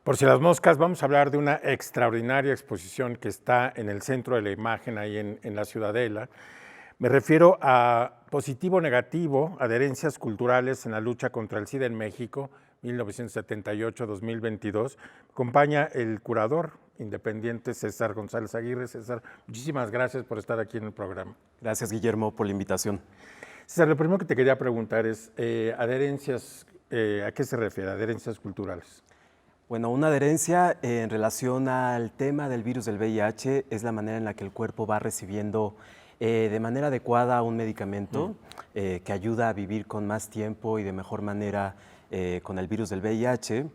Por si las moscas, vamos a hablar de una extraordinaria exposición que está en el centro de la imagen, ahí en la Ciudadela. Me refiero a Positivo Negativo, adherencias culturales en la lucha contra el SIDA en México, 1978-2022. Acompaña el curador independiente César González Aguirre. César, muchísimas gracias por estar aquí en el programa. Gracias, Guillermo, por la invitación. César, lo primero que te quería preguntar es, adherencias, ¿a qué se refiere? Adherencias culturales. Bueno, una adherencia en relación al tema del virus del VIH es la manera en la que el cuerpo va recibiendo de manera adecuada un medicamento que ayuda a vivir con más tiempo y de mejor manera con el virus del VIH.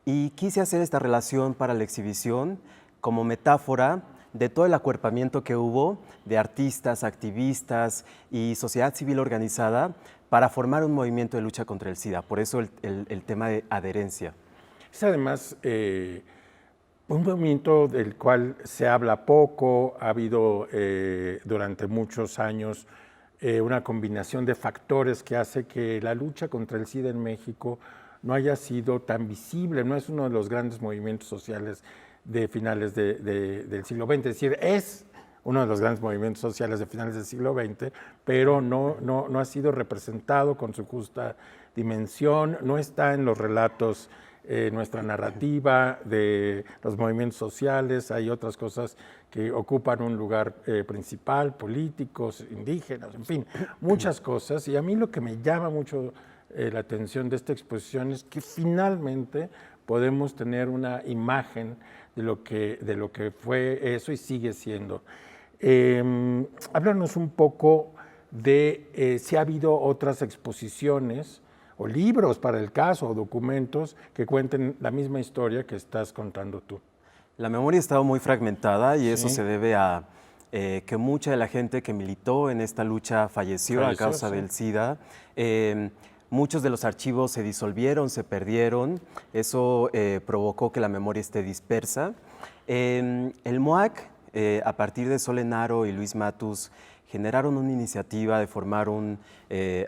Y quise hacer esta relación para la exhibición como metáfora de todo el acuerpamiento que hubo de artistas, activistas y sociedad civil organizada para formar un movimiento de lucha contra el SIDA. Por eso el tema de adherencia. Es además un movimiento del cual se habla poco, ha habido durante muchos años una combinación de factores que hace que la lucha contra el SIDA en México no haya sido tan visible, no es uno de los grandes movimientos sociales de finales del siglo XX, es decir, es uno de los grandes movimientos sociales de finales del siglo XX, pero no ha sido representado con su justa dimensión, no está en los relatos nuestra narrativa de los movimientos sociales, hay otras cosas que ocupan un lugar principal, políticos, indígenas, en fin, muchas cosas. Y a mí lo que me llama mucho la atención de esta exposición es que finalmente podemos tener una imagen de lo que fue eso y sigue siendo. Háblanos un poco de si ha habido otras exposiciones o libros para el caso, o documentos que cuenten la misma historia que estás contando tú. La memoria ha estado muy fragmentada y eso Sí. se debe a que mucha de la gente que militó en esta lucha falleció a causa del SIDA. Muchos de los archivos se disolvieron, se perdieron. Eso provocó que la memoria esté dispersa. El MOAC, a partir de Solenaro y Luis Matus, generaron una iniciativa de formar un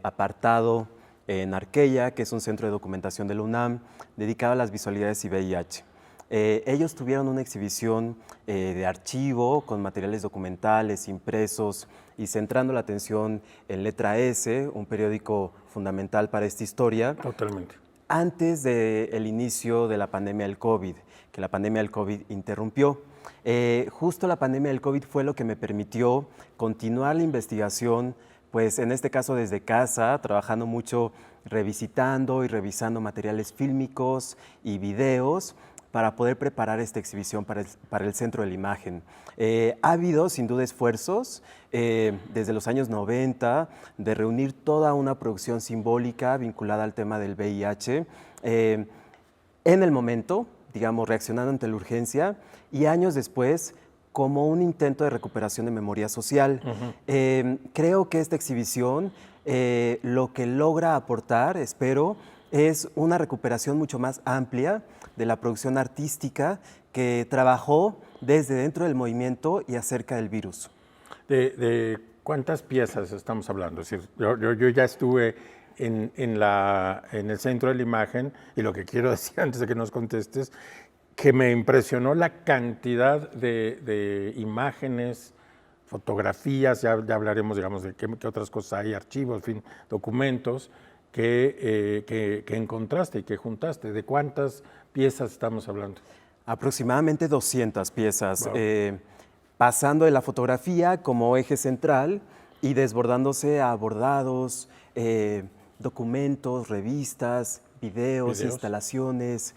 apartado en Arqueya, que es un centro de documentación de la UNAM, dedicado a las visualidades y VIH. Ellos tuvieron una exhibición de archivo con materiales documentales, impresos y centrando la atención en Letra S, un periódico fundamental para esta historia. Totalmente. Antes del inicio de la pandemia del COVID, que la pandemia del COVID interrumpió. Justo la pandemia del COVID fue lo que me permitió continuar la investigación, pues en este caso desde casa, trabajando mucho, revisitando y revisando materiales fílmicos y videos para poder preparar esta exhibición para el Centro de la Imagen. Ha habido sin duda esfuerzos desde los años 90 de reunir toda una producción simbólica vinculada al tema del VIH. En el momento, digamos, reaccionando ante la urgencia y años después, como un intento de recuperación de memoria social. Creo que esta exhibición lo que logra aportar, espero, es una recuperación mucho más amplia de la producción artística que trabajó desde dentro del movimiento y acerca del virus. ¿De cuántas piezas estamos hablando? Es decir, yo ya estuve en el centro de la imagen y lo que quiero decir antes de que nos contestes, que me impresionó la cantidad de imágenes, fotografías, ya hablaremos, digamos, de qué otras cosas hay, archivos, en fin, documentos que encontraste y que juntaste. ¿De cuántas piezas estamos hablando? Aproximadamente 200 piezas, Wow. pasando de la fotografía como eje central y desbordándose a bordados, documentos, revistas, videos, instalaciones.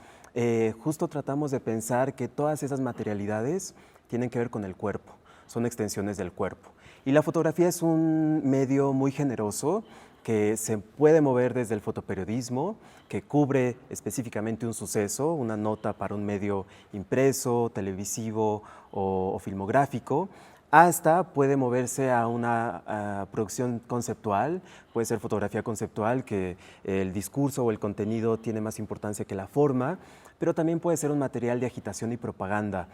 Justo tratamos de pensar que todas esas materialidades tienen que ver con el cuerpo, son extensiones del cuerpo. Y la fotografía es un medio muy generoso que se puede mover desde el fotoperiodismo, que cubre específicamente un suceso, una nota para un medio impreso, televisivo o filmográfico, hasta puede moverse a una producción conceptual, puede ser fotografía conceptual, que el discurso o el contenido tiene más importancia que la forma, pero también puede ser un material de agitación y propaganda.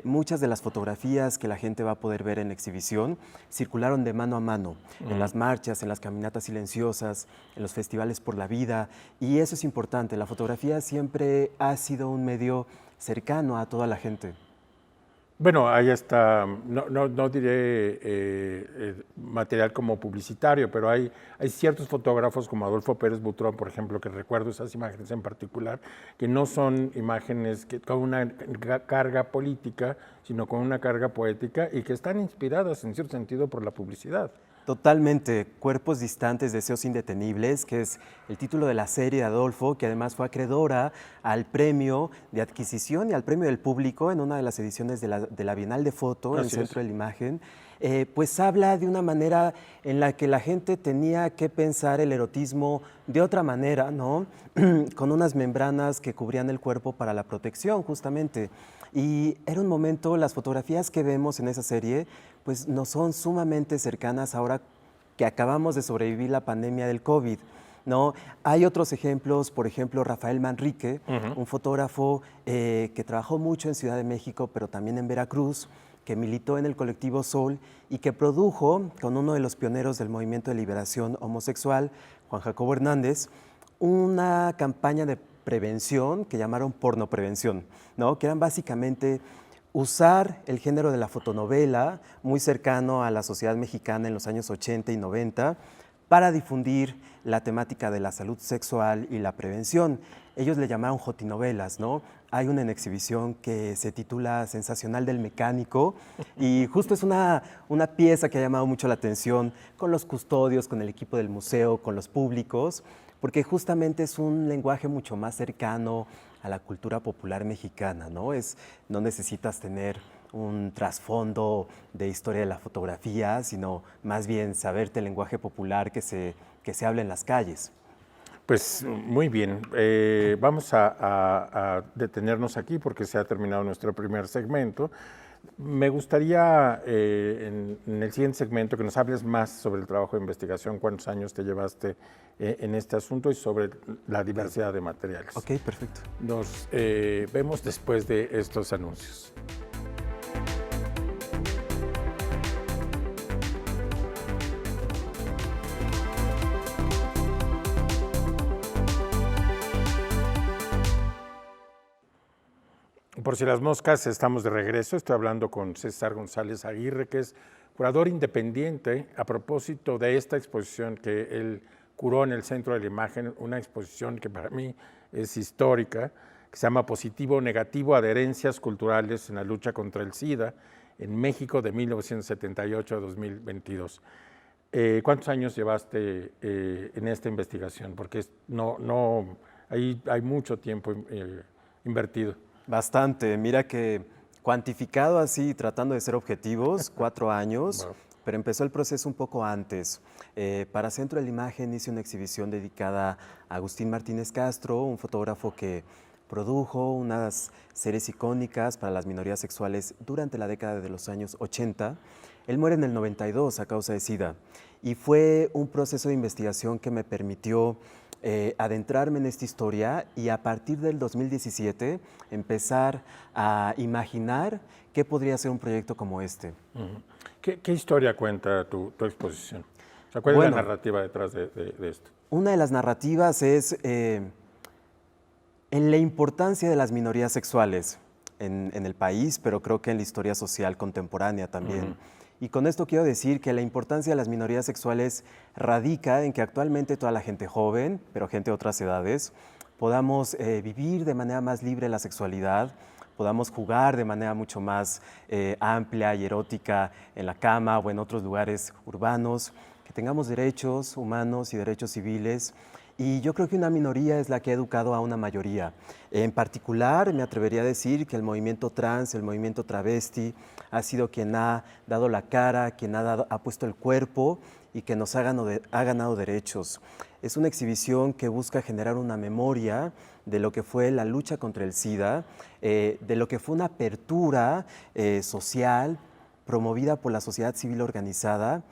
Muchas de las fotografías que la gente va a poder ver en la exhibición circularon de mano a mano, en las marchas, en las caminatas silenciosas, en los festivales por la vida, y eso es importante. La fotografía siempre ha sido un medio cercano a toda la gente. Bueno, ahí está, no diré material como publicitario, pero hay ciertos fotógrafos como Adolfo Pérez Butrón, por ejemplo, que recuerdo esas imágenes en particular, que no son imágenes con una carga política, sino con una carga poética y que están inspiradas en cierto sentido por la publicidad. Totalmente, Cuerpos distantes, deseos indetenibles, que es el título de la serie de Adolfo, que además fue acreedora al premio de adquisición y al premio del público en una de las ediciones de la Bienal de Foto, en el Centro de la Imagen. Pues habla de una manera en la que la gente tenía que pensar el erotismo de otra manera, ¿no? Con unas membranas que cubrían el cuerpo para la protección, justamente. Y era un momento, las fotografías que vemos en esa serie, pues nos son sumamente cercanas ahora que acabamos de sobrevivir la pandemia del COVID, ¿no? Hay otros ejemplos, por ejemplo, Rafael Manrique, un fotógrafo que trabajó mucho en Ciudad de México, pero también en Veracruz, que militó en el colectivo Sol y que produjo, con uno de los pioneros del movimiento de liberación homosexual, Juan Jacobo Hernández, una campaña de prevención que llamaron pornoprevención, ¿no? Que eran básicamente usar el género de la fotonovela, muy cercano a la sociedad mexicana en los años 80 y 90, para difundir la temática de la salud sexual y la prevención. Ellos le llamaron jotinovelas, ¿no? Hay una en exhibición que se titula Sensacional del Mecánico y justo es una pieza que ha llamado mucho la atención con los custodios, con el equipo del museo, con los públicos, porque justamente es un lenguaje mucho más cercano a la cultura popular mexicana, ¿no? No necesitas tener un trasfondo de historia de la fotografía, sino más bien saberte el lenguaje popular que se habla en las calles. Pues muy bien, vamos a detenernos aquí porque se ha terminado nuestro primer segmento. Me gustaría en el siguiente segmento que nos hables más sobre el trabajo de investigación, cuántos años te llevaste en este asunto y sobre la diversidad de materiales. Ok, perfecto. Nos vemos después de estos anuncios. Por si las moscas, estamos de regreso. Estoy hablando con César González Aguirre, que es curador independiente a propósito de esta exposición que él curó en el Centro de la Imagen, una exposición que para mí es histórica, que se llama Positivo o Negativo, Adherencias Culturales en la Lucha contra el SIDA en México de 1978 a 2022. ¿Cuántos años llevaste en esta investigación? Porque hay mucho tiempo invertido. Bastante. Mira que cuantificado así, tratando de ser objetivos, 4 años, wow. Pero empezó el proceso un poco antes. Para Centro de la Imagen hice una exhibición dedicada a Agustín Martínez Castro, un fotógrafo que produjo unas series icónicas para las minorías sexuales durante la década de los años 80. Él muere en el 92 a causa de SIDA y fue un proceso de investigación que me permitió adentrarme en esta historia y a partir del 2017 empezar a imaginar qué podría ser un proyecto como este. ¿Qué historia cuenta tu exposición? O sea, ¿cuál es la narrativa detrás de esto? Una de las narrativas es en la importancia de las minorías sexuales en el país, pero creo que en la historia social contemporánea también. Y con esto quiero decir que la importancia de las minorías sexuales radica en que actualmente toda la gente joven, pero gente de otras edades, podamos vivir de manera más libre la sexualidad, podamos jugar de manera mucho más amplia y erótica en la cama o en otros lugares urbanos, que tengamos derechos humanos y derechos civiles. Y yo creo que una minoría es la que ha educado a una mayoría. En particular, me atrevería a decir que el movimiento trans, el movimiento travesti, ha sido quien ha dado la cara, quien ha puesto el cuerpo y que nos ha ganado derechos. Es una exhibición que busca generar una memoria de lo que fue la lucha contra el SIDA, de lo que fue una apertura social, promovida por la sociedad civil organizada,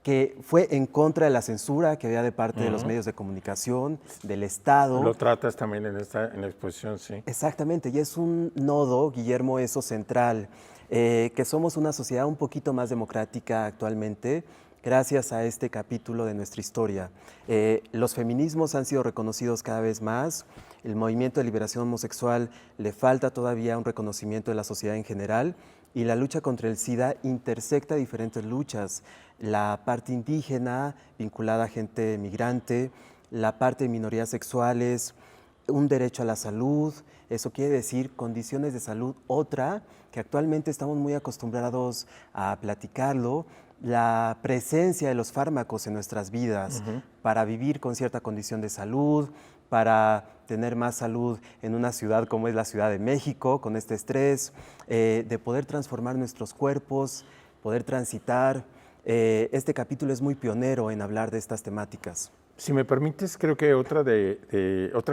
que fue en contra de la censura que había de parte de los medios de comunicación, del Estado. Lo tratas también en la exposición, sí. Exactamente, y es un nodo, Guillermo, eso central, que somos una sociedad un poquito más democrática actualmente, gracias a este capítulo de nuestra historia. Los feminismos han sido reconocidos cada vez más, el movimiento de liberación homosexual le falta todavía un reconocimiento de la sociedad en general, y la lucha contra el SIDA intersecta diferentes luchas, la parte indígena vinculada a gente migrante, la parte de minorías sexuales, un derecho a la salud, eso quiere decir condiciones de salud, otra que actualmente estamos muy acostumbrados a platicarlo, la presencia de los fármacos en nuestras vidas para vivir con cierta condición de salud, para tener más salud en una ciudad como es la Ciudad de México, con este estrés, de poder transformar nuestros cuerpos, poder transitar. Este capítulo es muy pionero en hablar de estas temáticas. Si me permites, creo que otro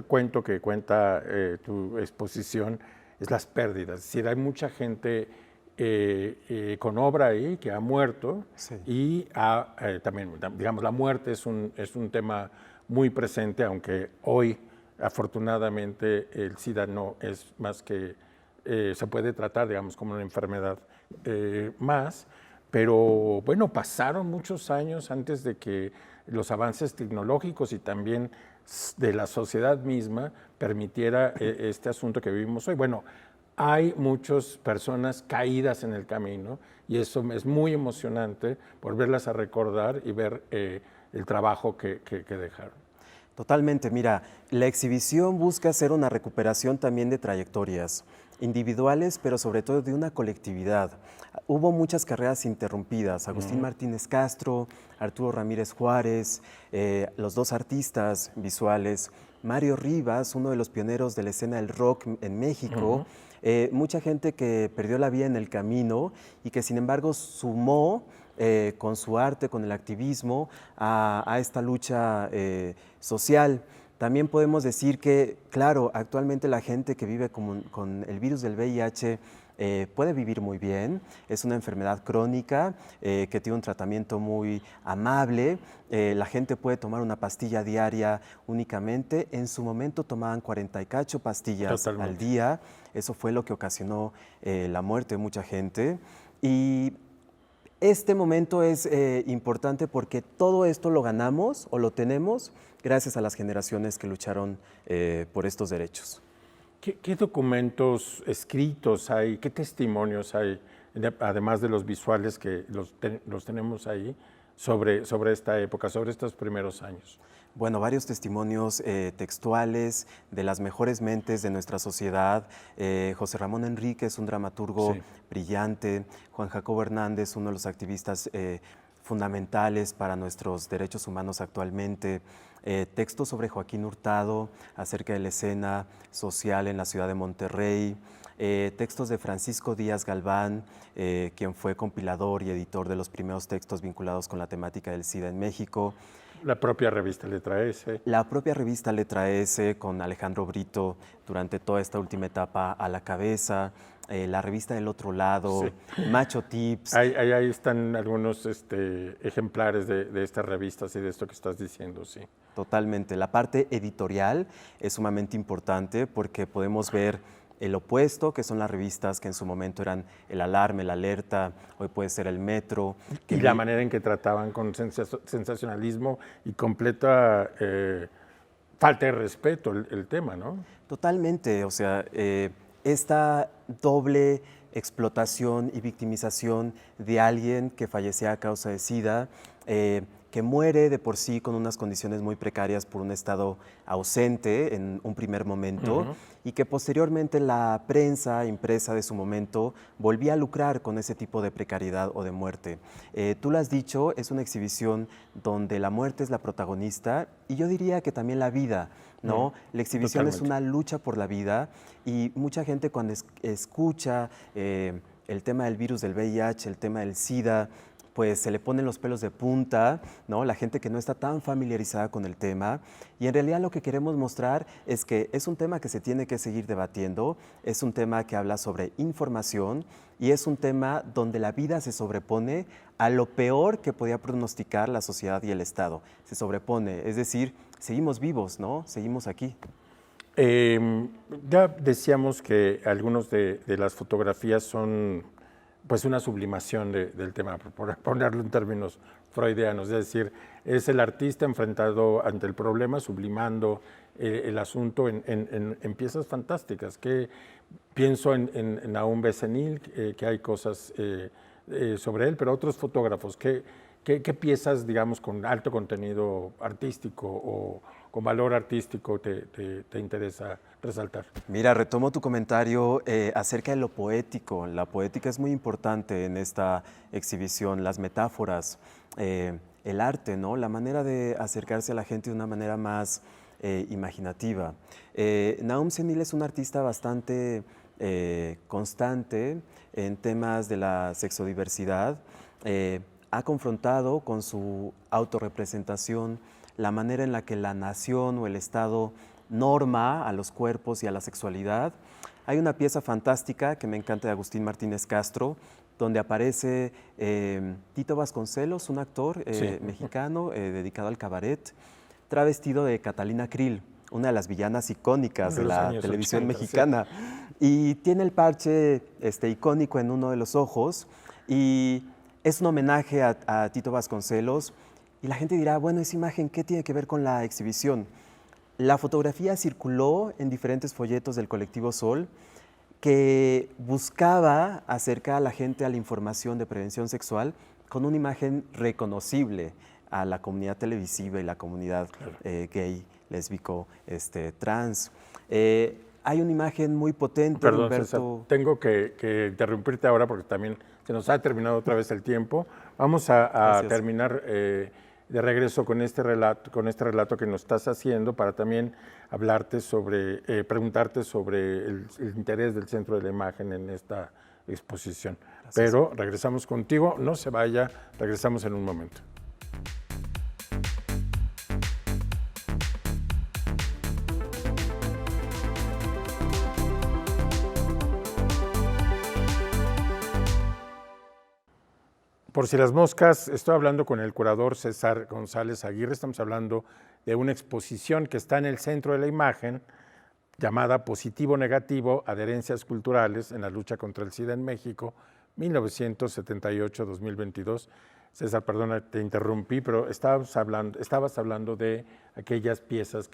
cuento que cuenta tu exposición es las pérdidas. Es decir, hay mucha gente con obra ahí que ha muerto, Sí. y también, digamos, la muerte es un tema muy presente, aunque hoy, afortunadamente, el SIDA no es más que, se puede tratar, digamos, como una enfermedad más, pero bueno, pasaron muchos años antes de que los avances tecnológicos y también de la sociedad misma permitiera este asunto que vivimos hoy. Bueno, hay muchas personas caídas en el camino y eso es muy emocionante volverlas a recordar y ver el trabajo que dejaron. Totalmente, mira, la exhibición busca hacer una recuperación también de trayectorias individuales, pero sobre todo de una colectividad. Hubo muchas carreras interrumpidas, Agustín Martínez Castro, Arturo Ramírez Juárez, los dos artistas visuales, Mario Rivas, uno de los pioneros de la escena del rock en México, mucha gente que perdió la vida en el camino y que sin embargo sumó con su arte, con el activismo, a esta lucha social. También podemos decir que, claro, actualmente la gente que vive con el virus del VIH puede vivir muy bien, es una enfermedad crónica que tiene un tratamiento muy amable, la gente puede tomar una pastilla diaria únicamente, en su momento tomaban 40 y cacho pastillas al día, eso fue lo que ocasionó la muerte de mucha gente. Y este momento es importante porque todo esto lo ganamos o lo tenemos gracias a las generaciones que lucharon por estos derechos. ¿Qué documentos escritos hay, qué testimonios hay, además de los visuales que los tenemos ahí, sobre esta época, sobre estos primeros años? Bueno, varios testimonios textuales de las mejores mentes de nuestra sociedad. José Ramón Enríquez, un dramaturgo brillante. Juan Jacobo Hernández, uno de los activistas fundamentales para nuestros derechos humanos actualmente. Textos sobre Joaquín Hurtado, acerca de la escena social en la ciudad de Monterrey. Textos de Francisco Díaz Galván, quien fue compilador y editor de los primeros textos vinculados con la temática del SIDA en México. La propia revista Letra S. La propia revista Letra S, con Alejandro Brito durante toda esta última etapa a la cabeza, la revista Del Otro Lado, Macho Tips. Ahí están algunos ejemplares de estas revistas y de esto que estás diciendo, sí. Totalmente. La parte editorial es sumamente importante porque podemos ver el opuesto, que son las revistas que en su momento eran El Alarme, El Alerta, hoy puede ser El Metro. Y la manera en que trataban con sensacionalismo y completa falta de respeto el tema, ¿no? Totalmente, o sea, esta doble explotación y victimización de alguien que fallecía a causa de SIDA, que muere de por sí con unas condiciones muy precarias por un estado ausente en un primer momento y que posteriormente la prensa impresa de su momento volvía a lucrar con ese tipo de precariedad o de muerte. Tú lo has dicho, es una exhibición donde la muerte es la protagonista y yo diría que también la vida, ¿no? La exhibición es una lucha por la vida y mucha gente cuando escucha el tema del virus del VIH, el tema del SIDA, pues se le ponen los pelos de punta, ¿no? La gente que no está tan familiarizada con el tema. Y en realidad lo que queremos mostrar es que es un tema que se tiene que seguir debatiendo, es un tema que habla sobre información y es un tema donde la vida se sobrepone a lo peor que podía pronosticar la sociedad y el Estado. Se sobrepone, es decir, seguimos vivos, ¿no? Seguimos aquí. Ya decíamos que algunos de las fotografías son pues una sublimación del tema, por ponerlo en términos freudianos, es decir, es el artista enfrentado ante el problema, sublimando el asunto en piezas fantásticas, que pienso en Nahum Besenil, que hay cosas sobre él, pero otros fotógrafos, ¿qué piezas, digamos, con alto contenido artístico o con valor artístico te interesa resaltar? Mira, retomo tu comentario acerca de lo poético. La poética es muy importante en esta exhibición, las metáforas, el arte, ¿no? La manera de acercarse a la gente de una manera más imaginativa. Nahum Besenil es un artista bastante constante en temas de la sexodiversidad. Ha confrontado con su autorrepresentación la manera en la que la nación o el Estado norma a los cuerpos y a la sexualidad. Hay una pieza fantástica que me encanta de Agustín Martínez Castro, donde aparece Tito Vasconcelos, un actor mexicano dedicado al cabaret, travestido de Catalina Krill, una de las villanas icónicas de la televisión 80, mexicana. Sí. Y tiene el parche icónico en uno de los ojos y es un homenaje a Tito Vasconcelos. Y la gente dirá, bueno, esa imagen, ¿qué tiene que ver con la exhibición? La fotografía circuló en diferentes folletos del colectivo Sol que buscaba acercar a la gente a la información de prevención sexual con una imagen reconocible a la comunidad televisiva y la comunidad gay, lésbico, trans. Hay una imagen muy potente. Perdón, Humberto. César, tengo que interrumpirte ahora porque también se nos ha terminado otra vez el tiempo. Vamos a terminar de regreso con este relato que nos estás haciendo para también hablarte sobre, preguntarte sobre el interés del Centro de la Imagen en esta exposición. Gracias. Pero regresamos contigo, no se vaya, regresamos en un momento. Por si las moscas, estoy hablando con el curador César González Aguirre. Estamos hablando de una exposición que está en el Centro de la Imagen, llamada Positivo-Negativo, Adherencias Culturales en la Lucha contra el SIDA en México, 1978-2022. César, perdona, te interrumpí, pero estabas hablando de aquellas piezas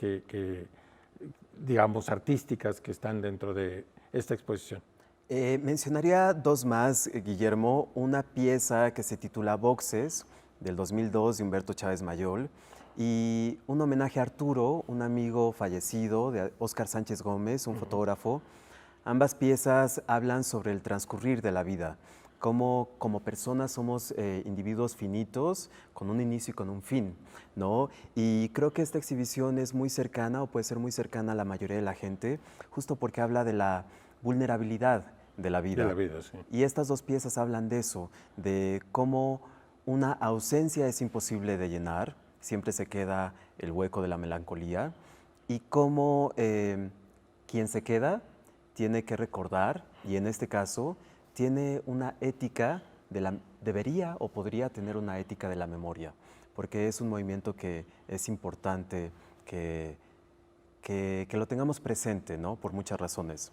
digamos, artísticas que están dentro de esta exposición. Mencionaría dos más, Guillermo. Una pieza que se titula Boxes, del 2002, de Humberto Chávez Mayol, y un homenaje a Arturo, un amigo fallecido, de Óscar Sánchez Gómez, un fotógrafo. Ambas piezas hablan sobre el transcurrir de la vida, cómo como personas somos individuos finitos, con un inicio y con un fin, ¿no? Y creo que esta exhibición es muy cercana, o puede ser muy cercana a la mayoría de la gente, justo porque habla de la vulnerabilidad de la vida. De la vida, sí. Y estas dos piezas hablan de eso, de cómo una ausencia es imposible de llenar, siempre se queda el hueco de la melancolía, y cómo quien se queda tiene que recordar, y en este caso tiene una ética, debería o podría tener una ética de la memoria, porque es un movimiento que es importante que lo tengamos presente, ¿no? Por muchas razones.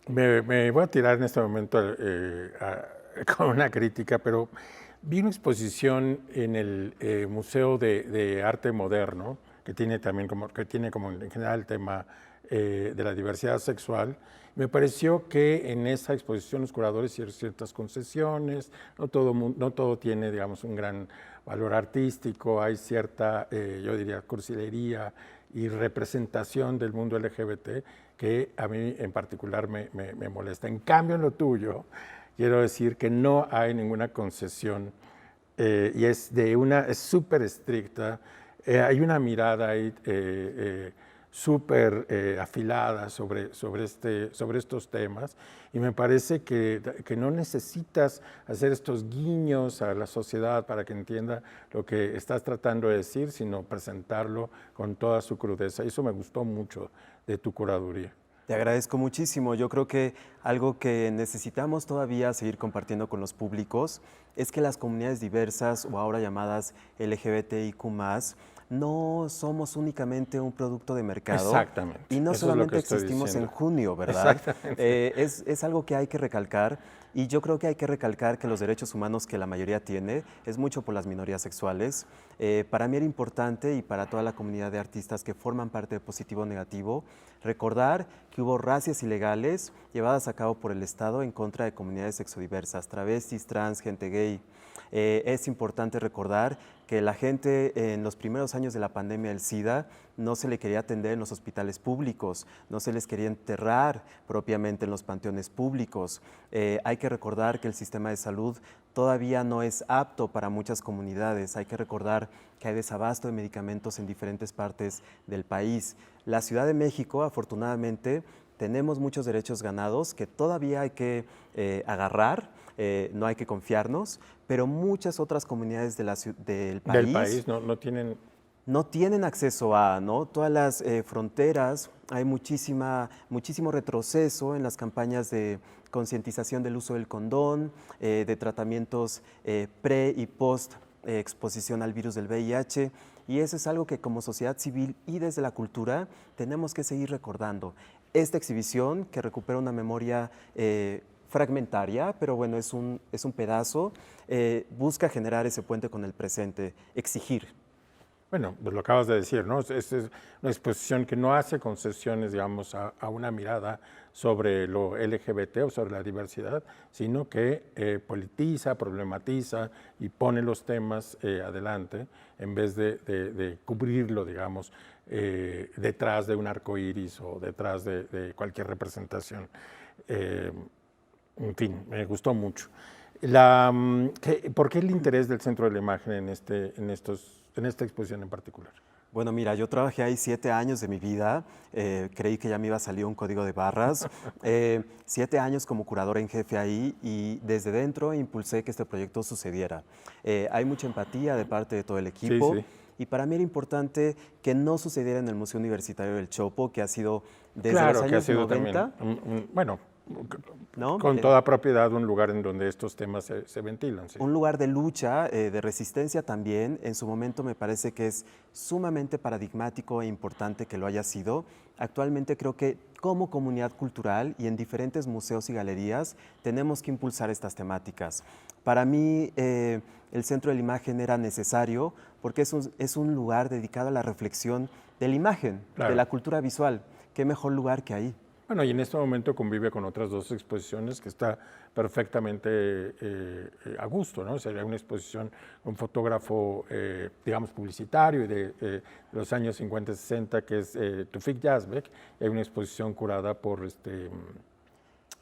Me voy a tirar en este momento con una crítica, pero vi una exposición en el Museo de Arte Moderno, que tiene como en general el tema de la diversidad sexual. Me pareció que en esa exposición los curadores hicieron ciertas concesiones, no todo tiene, digamos, un gran valor artístico, hay cierta, yo diría, cursilería y representación del mundo LGBT que a mí en particular me molesta. En cambio, en lo tuyo, quiero decir que no hay ninguna concesión y es súper estricta. Hay una mirada ahí súper afilada sobre estos temas, y me parece que no necesitas hacer estos guiños a la sociedad para que entienda lo que estás tratando de decir, sino presentarlo con toda su crudeza. Y eso me gustó mucho de tu curaduría. Te agradezco muchísimo. Yo creo que algo que necesitamos todavía seguir compartiendo con los públicos es que las comunidades diversas o ahora llamadas LGBTIQ+, no somos únicamente un producto de mercado. Exactamente. Y no Eso es lo que solamente estoy existimos en diciendo. junio, ¿verdad? Exactamente. Es algo que hay que recalcar. Y yo creo que hay que recalcar que los derechos humanos que la mayoría tiene es mucho por las minorías sexuales. Para mí era importante, y para toda la comunidad de artistas que forman parte de Positivo o Negativo, recordar que hubo racias ilegales llevadas a cabo por el Estado en contra de comunidades sexodiversas, travestis, trans, gente gay. Es importante recordar que la gente en los primeros años de la pandemia del SIDA no se le quería atender en los hospitales públicos, no se les quería enterrar propiamente en los panteones públicos. Hay que recordar que el sistema de salud todavía no es apto para muchas comunidades. Hay que recordar que hay desabasto de medicamentos en diferentes partes del país. La Ciudad de México, afortunadamente, tenemos muchos derechos ganados que todavía hay que agarrar, no hay que confiarnos, pero muchas otras comunidades del país no tienen acceso a, ¿no? Todas las fronteras, hay muchísimo retroceso en las campañas de concientización del uso del condón, de tratamientos pre y post exposición al virus del VIH, y eso es algo que como sociedad civil y desde la cultura tenemos que seguir recordando. Esta exhibición, que recupera una memoria fragmentaria, pero bueno, es un pedazo, busca generar ese puente con el presente, exigir. Bueno, pues lo acabas de decir, ¿no? Es una exposición que no hace concesiones, digamos, a una mirada sobre lo LGBT o sobre la diversidad, sino que politiza, problematiza y pone los temas adelante en vez de cubrirlo, digamos, detrás de un arco iris o detrás de cualquier representación. En fin, me gustó mucho. ¿Por qué el interés del Centro de la Imagen en esta exposición en particular? Bueno, mira, yo trabajé ahí 7 años de mi vida, creí que ya me iba a salir un código de barras, 7 años como curadora en jefe ahí, y desde dentro impulsé que este proyecto sucediera. Hay mucha empatía de parte de todo el equipo. Sí, sí. Y para mí era importante que no sucediera en el Museo Universitario del Chopo, que ha sido desde Claro, los que ha años sido 90, también, bueno, ¿no? con toda propiedad, un lugar en donde estos temas se ventilan. Sí. Un lugar de lucha, de resistencia también. En su momento me parece que es sumamente paradigmático e importante que lo haya sido. Actualmente creo que como comunidad cultural y en diferentes museos y galerías tenemos que impulsar estas temáticas. Para mí el Centro de la Imagen era necesario porque es un lugar dedicado a la reflexión de la imagen, Claro. de la cultura visual. ¿Qué mejor lugar que ahí? Bueno, y en este momento convive con otras 2 exposiciones que está perfectamente a gusto, ¿no? Sería una exposición, un fotógrafo, digamos, publicitario de los años 50 y 60, que es Tufik Yazbek, y hay una exposición curada por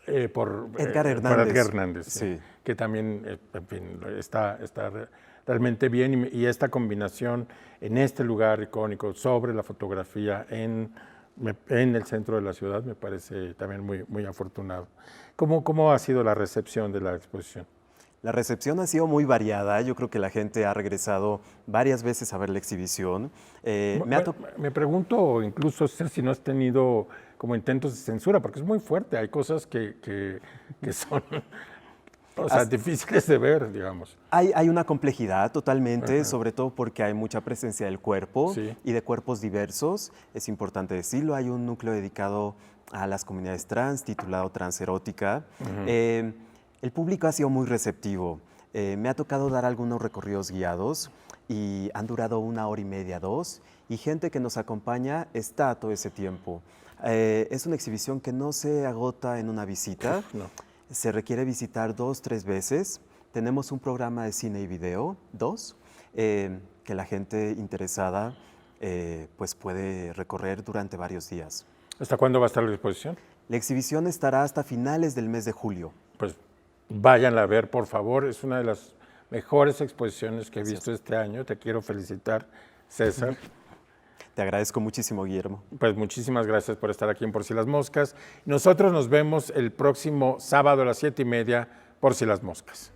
Edgar Hernández, sí. Que también, en fin, está realmente bien, y esta combinación en este lugar icónico sobre la fotografía en el centro de la ciudad me parece también muy, muy afortunado. ¿Cómo ha sido la recepción de la exposición? La recepción ha sido muy variada. Yo creo que la gente ha regresado varias veces a ver la exhibición. Me pregunto incluso si no has tenido como intentos de censura, porque es muy fuerte. Hay cosas que son difíciles de ver, digamos. Hay una complejidad totalmente, sobre todo porque hay mucha presencia del cuerpo y de cuerpos diversos. Es importante decirlo. Hay un núcleo dedicado a las comunidades trans, titulado Transerótica. El público ha sido muy receptivo. Me ha tocado dar algunos recorridos guiados y han durado 1 hora y media, 2, y gente que nos acompaña está todo ese tiempo. Es una exhibición que no se agota en una visita. No. Se requiere visitar 2, 3 veces. Tenemos un programa de cine y video, 2, que la gente interesada pues puede recorrer durante varios días. ¿Hasta cuándo va a estar la exposición? La exhibición estará hasta finales del mes de julio. Pues váyanla a ver, por favor. Es una de las mejores exposiciones que he visto este año. Te quiero felicitar, César. Te agradezco muchísimo, Guillermo. Pues muchísimas gracias por estar aquí en Por Si las Moscas. Nosotros nos vemos el próximo sábado a las 7:30 por Si las Moscas.